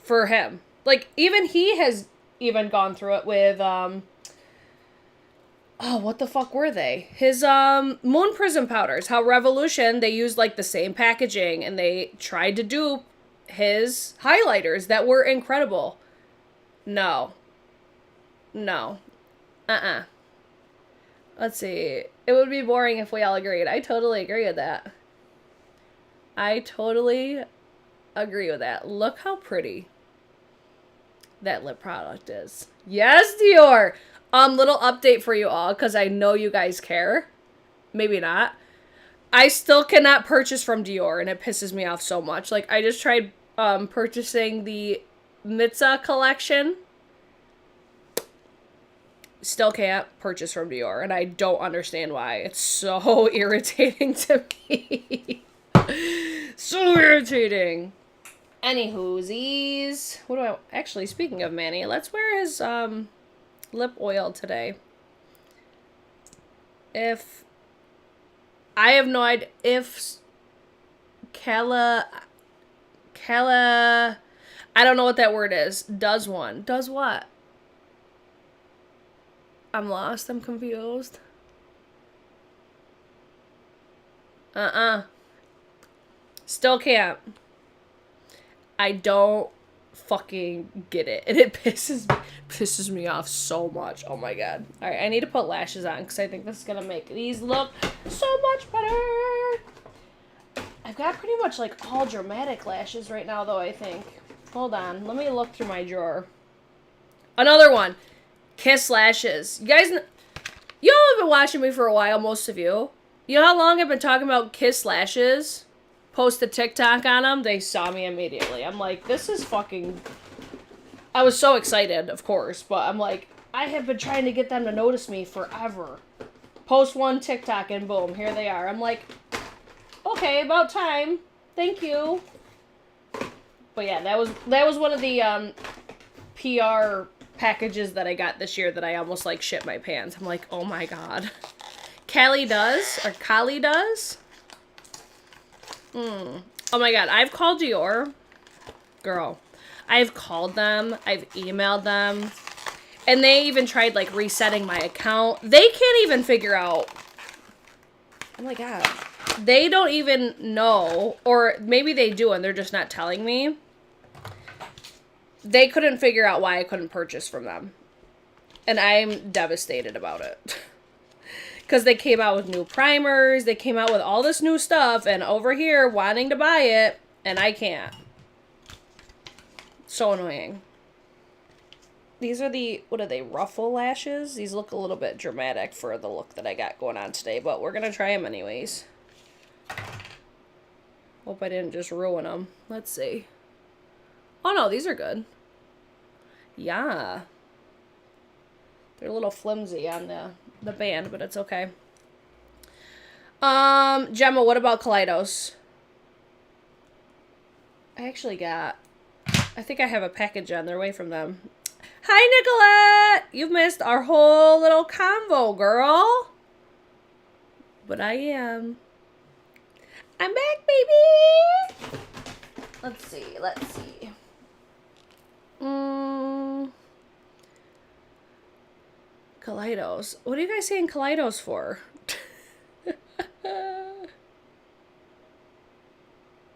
for him? Like, even he has even gone through it with, oh, what the fuck were they? His, Moon Prism powders. How Revolution, they used, like, the same packaging. And they tried to dupe his highlighters that were incredible. No. Let's see. It would be boring if we all agreed. I totally agree with that. Look how pretty that lip product is. Yes, Dior! Little update for you all, because I know you guys care. Maybe not. I still cannot purchase from Dior, and it pisses me off so much. Like, I just tried purchasing the Mitza collection. Still can't purchase from Dior, and I don't understand why. It's so irritating to me. So irritating. Anywhoosies. What do I... Actually, speaking of Manny, let's wear his lip oil today. If... I have no idea if I don't know what that word is. Does one. Does what? I'm lost. I'm confused. Still can't. I don't fucking get it. And it pisses me off so much. Oh my god. Alright, I need to put lashes on because I think this is going to make these look so much better. I've got pretty much like all dramatic lashes right now though, I think. Hold on. Let me look through my drawer. Another one. Kiss lashes. You guys, you all have been watching me for a while, most of you. You know how long I've been talking about Kiss lashes? Post a TikTok on them, they saw me immediately. I'm like, this is fucking... I was so excited, of course, but I'm like, I have been trying to get them to notice me forever. Post one TikTok and boom, here they are. I'm like, okay, about time. Thank you. But yeah, that was one of the PR packages that I got this year that I almost like shit my pants. I'm like, oh my god. Kali does. Oh my god, I've called Dior. Girl. I've called them. I've emailed them. And they even tried like resetting my account. They can't even figure out. Oh my god. They don't even know. Or maybe they do and they're just not telling me. They couldn't figure out why I couldn't purchase from them. And I'm devastated about it. Because they came out with new primers. They came out with all this new stuff. And over here, wanting to buy it. And I can't. So annoying. These are the, what are they, ruffle lashes? These look a little bit dramatic for the look that I got going on today. But we're going to try them anyways. Hope I didn't just ruin them. Let's see. Oh no, these are good. Yeah. They're a little flimsy on the band, but it's okay. Gemma, what about Kaleidos? I think I have a package on their way from them. Hi, Nicolette! You've missed our whole little convo, girl. But I am. I'm back, baby! Let's see. Kaleidos. What are you guys saying Kaleidos for?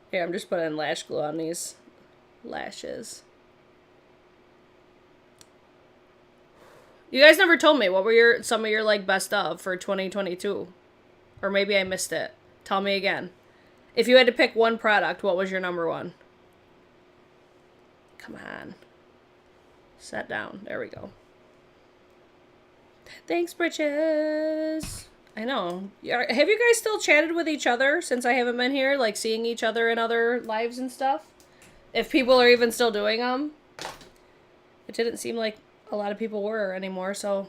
Here, I'm just putting lash glue on these lashes. You guys never told me what were some of your like best of for 2022. Or maybe I missed it. Tell me again. If you had to pick one product, what was your number one? Come on. Set down. There we go. Thanks, Britches. I know. Have you guys still chatted with each other since I haven't been here? Like seeing each other in other lives and stuff? If people are even still doing them? It didn't seem like a lot of people were anymore, so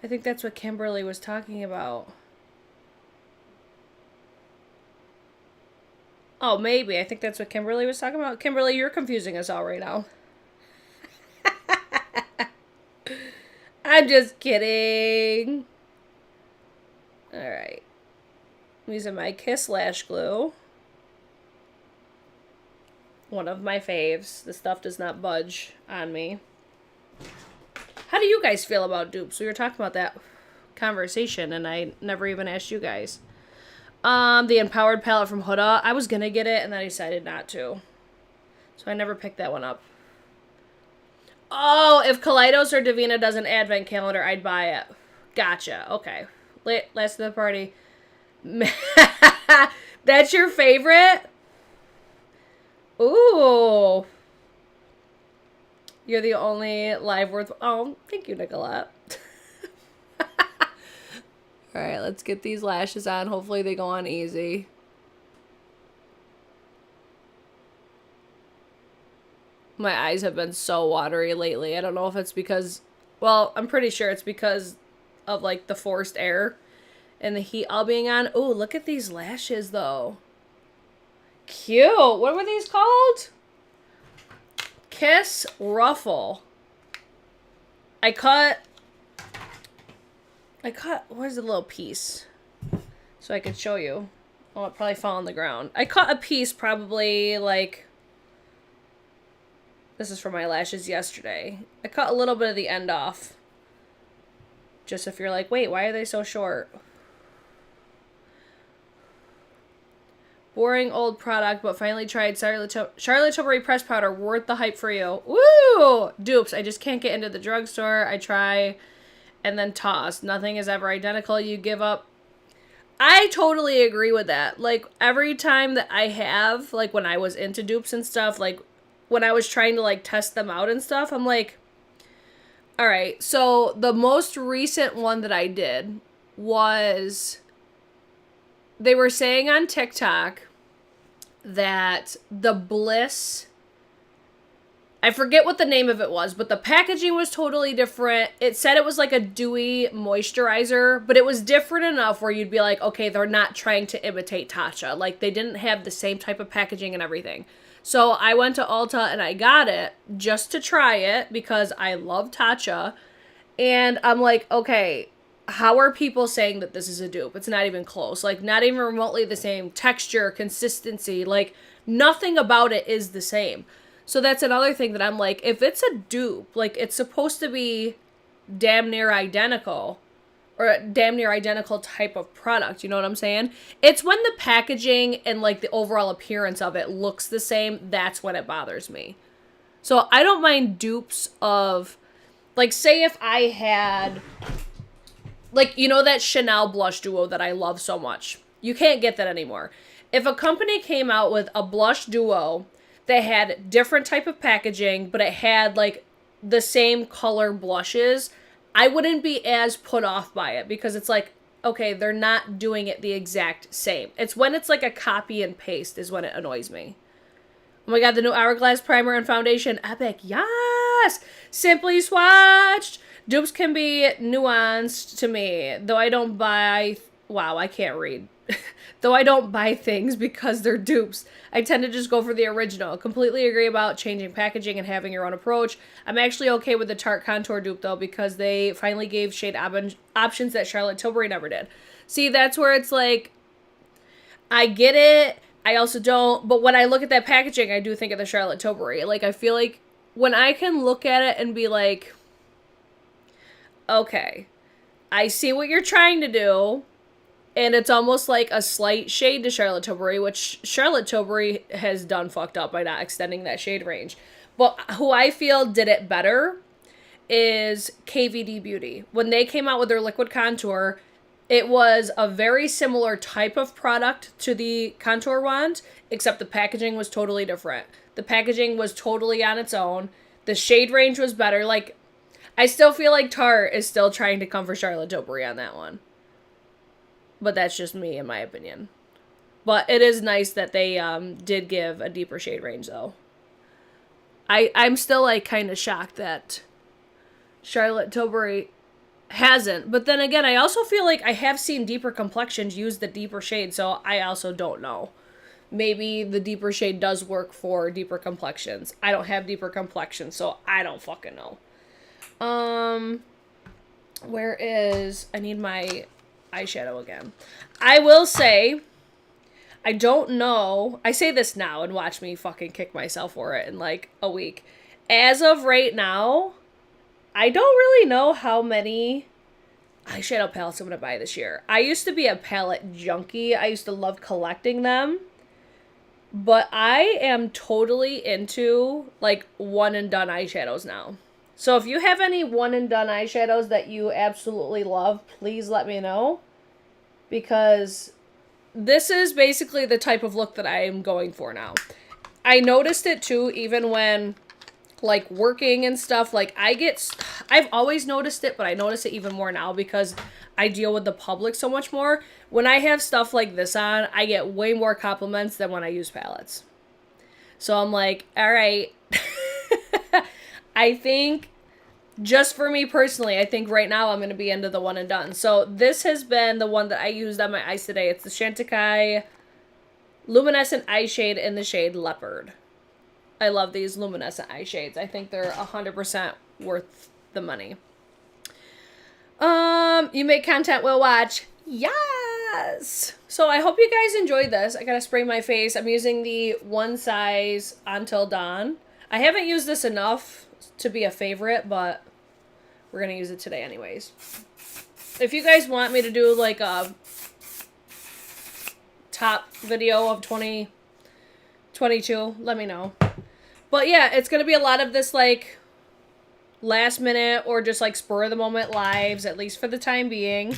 I think that's what Kimberly was talking about. Oh, maybe. I think that's what Kimberly was talking about. Kimberly, you're confusing us all right now. I'm just kidding. Alright. I'm using my Kiss Lash Glue. One of my faves. The stuff does not budge on me. How do you guys feel about dupes? We were talking about that conversation and I never even asked you guys. The Empowered palette from Huda. I was gonna get it and then I decided not to. So I never picked that one up. Oh, if Kaleidos or Davina does an advent calendar, I'd buy it. Gotcha. Okay. Last of the party. That's your favorite? Ooh. You're the only live worth... Oh, thank you, Nicolette. Alright, let's get these lashes on. Hopefully they go on easy. My eyes have been so watery lately. I don't know if it's because... Well, I'm pretty sure it's because of, like, the forced air and the heat all being on. Oh, look at these lashes, though. Cute. What were these called? Kiss Ruffle. I cut... Where's the little piece? So I could show you. Oh, it probably fell on the ground. I cut a piece probably, like... This is for my lashes yesterday. I cut a little bit of the end off. Just if you're like, wait, why are they so short? Boring old product, but finally tried Charlotte Tilbury press powder. Worth the hype for you. Woo! Dupes. I just can't get into the drugstore. I try and then toss. Nothing is ever identical. You give up. I totally agree with that. Like, every time that I have, like, when I was into dupes and stuff, like, when I was trying to, like, test them out and stuff, I'm like, all right, so the most recent one that I did was, they were saying on TikTok that the Bliss, I forget what the name of it was, but the packaging was totally different. It said it was like a dewy moisturizer, but it was different enough where you'd be like, okay, they're not trying to imitate Tatcha. Like, they didn't have the same type of packaging and everything. So I went to Ulta and I got it just to try it because I love Tatcha. And I'm like, okay, how are people saying that this is a dupe? It's not even close. Like, not even remotely the same texture, consistency. Like, nothing about it is the same. So that's another thing that I'm like, if it's a dupe, like, it's supposed to be damn near identical. Or a damn near identical type of product, you know what I'm saying? It's when the packaging and, like, the overall appearance of it looks the same, that's when it bothers me. So I don't mind dupes of, like, say if I had, like, you know that Chanel blush duo that I love so much? You can't get that anymore. If a company came out with a blush duo that had different type of packaging, but it had, like, the same color blushes, I wouldn't be as put off by it because it's like, okay, they're not doing it the exact same. It's when it's like a copy and paste is when it annoys me. Oh my god, the new Hourglass primer and foundation. Epic. Yes! Simply swatched. Dupes can be nuanced to me, though I don't buy... Wow, I can't read. Though I don't buy things because they're dupes. I tend to just go for the original. Completely agree about changing packaging and having your own approach. I'm actually okay with the Tarte Contour dupe, though, because they finally gave shade options that Charlotte Tilbury never did. See, that's where it's like, I get it. I also don't. But when I look at that packaging, I do think of the Charlotte Tilbury. Like, I feel like when I can look at it and be like, okay, I see what you're trying to do. And it's almost like a slight shade to Charlotte Tilbury, which Charlotte Tilbury has done fucked up by not extending that shade range. But who I feel did it better is KVD Beauty. When they came out with their liquid contour, it was a very similar type of product to the contour wand, except the packaging was totally different. The packaging was totally on its own. The shade range was better. Like, I still feel like Tarte is still trying to come for Charlotte Tilbury on that one. But that's just me, in my opinion. But it is nice that they did give a deeper shade range, though. I'm still, like, kind of shocked that Charlotte Tilbury hasn't. But then again, I also feel like I have seen deeper complexions use the deeper shade, so I also don't know. Maybe the deeper shade does work for deeper complexions. I don't have deeper complexions, so I don't fucking know. Where is... I need my... eyeshadow again. I will say, I don't know. I say this now and watch me fucking kick myself for it in like a week. As of right now, I don't really know how many eyeshadow palettes I'm going to buy this year. I used to be a palette junkie. I used to love collecting them. But I am totally into like one and done eyeshadows now. So if you have any one and done eyeshadows that you absolutely love, please let me know. Because this is basically the type of look that I am going for now. I noticed it too, even when like working and stuff. Like I've always noticed it, but I notice it even more now because I deal with the public so much more. When I have stuff like this on, I get way more compliments than when I use palettes. So I'm like, all right. I think, just for me personally, I think right now I'm going to be into the one and done. So this has been the one that I used on my eyes today. It's the Chantecaille Luminescent Eye Shade in the shade Leopard. I love these luminescent eye shades. I think they're 100% worth the money. You make content we'll watch. Yes! So I hope you guys enjoyed this. I got to spray my face. I'm using the One Size Until Dawn. I haven't used this enough to be a favorite, but we're going to use it today anyways. If you guys want me to do like a top video of 2022, let me know. But yeah, it's going to be a lot of this like last minute or just like spur of the moment lives, at least for the time being,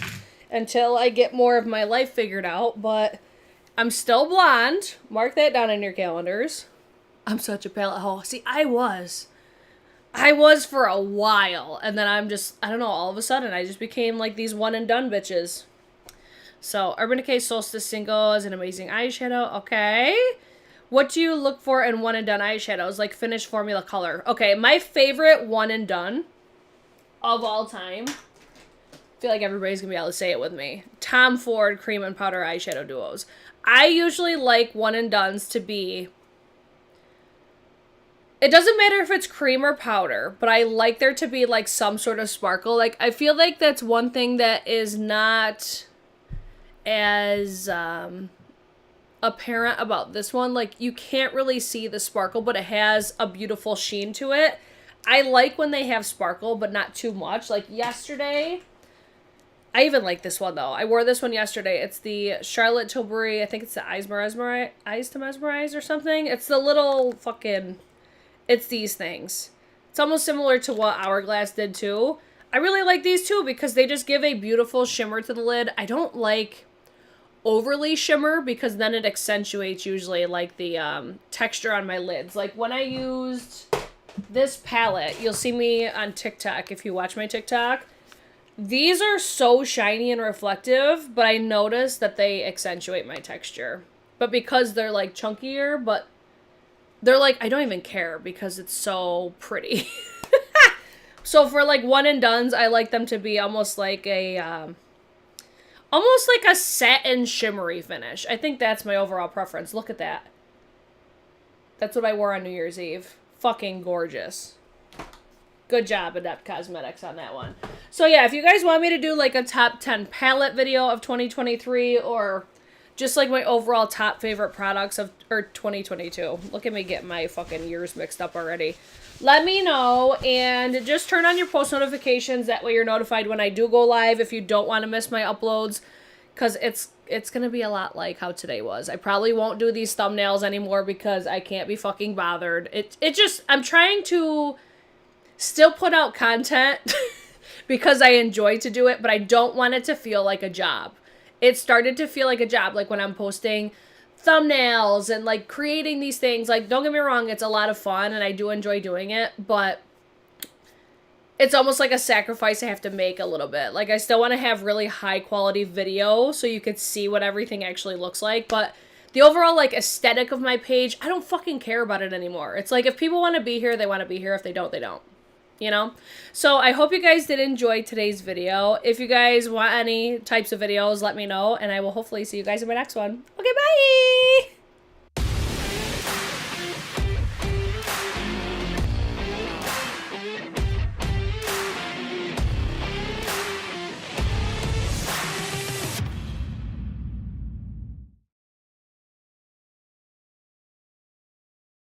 until I get more of my life figured out. But I'm still blonde. Mark that down in your calendars. I'm such a palette hoe. See, I was for a while, and then I'm just, I don't know, all of a sudden, I just became like these one and done bitches. So, Urban Decay Solstice Single is an amazing eyeshadow. Okay. What do you look for in one and done eyeshadows? Like finished formula color. Okay, my favorite one and done of all time, I feel like everybody's going to be able to say it with me. Tom Ford Cream and Powder Eyeshadow Duos. I usually like one and dones to be... It doesn't matter if it's cream or powder, but I like there to be, like, some sort of sparkle. Like, I feel like that's one thing that is not as apparent about this one. Like, you can't really see the sparkle, but it has a beautiful sheen to it. I like when they have sparkle, but not too much. Like, yesterday... I even like this one, though. I wore this one yesterday. It's the Charlotte Tilbury, I think it's the Eyes to Mesmerize or something. It's the little fucking... It's these things. It's almost similar to what Hourglass did too. I really like these too because they just give a beautiful shimmer to the lid. I don't like overly shimmer because then it accentuates usually like the texture on my lids. Like when I used this palette, you'll see me on TikTok if you watch my TikTok. These are so shiny and reflective, but I noticed that they accentuate my texture. But because they're like chunkier, but they're like, I don't even care because it's so pretty. So for like one and dones, I like them to be almost like a satin shimmery finish. I think that's my overall preference. Look at that. That's what I wore on New Year's Eve. Fucking gorgeous. Good job, Adept Cosmetics, on that one. So yeah, if you guys want me to do like a top 10 palette video of 2023 or just like my overall top favorite products of 2022. Look at me getting my fucking years mixed up already. Let me know, and just turn on your post notifications. That way you're notified when I do go live if you don't want to miss my uploads, because it's going to be a lot like how today was. I probably won't do these thumbnails anymore because I can't be fucking bothered. I'm trying to still put out content because I enjoy to do it, but I don't want it to feel like a job. It started to feel like a job, like when I'm posting thumbnails and like creating these things. Like, don't get me wrong, it's a lot of fun and I do enjoy doing it, but it's almost like a sacrifice I have to make a little bit. Like, I still want to have really high quality video so you could see what everything actually looks like, but the overall like aesthetic of my page, I don't fucking care about it anymore. It's like, if people want to be here, they want to be here. If they don't, they don't. You know? So I hope you guys did enjoy today's video. If you guys want any types of videos, let me know, and I will hopefully see you guys in my next one. Okay, bye!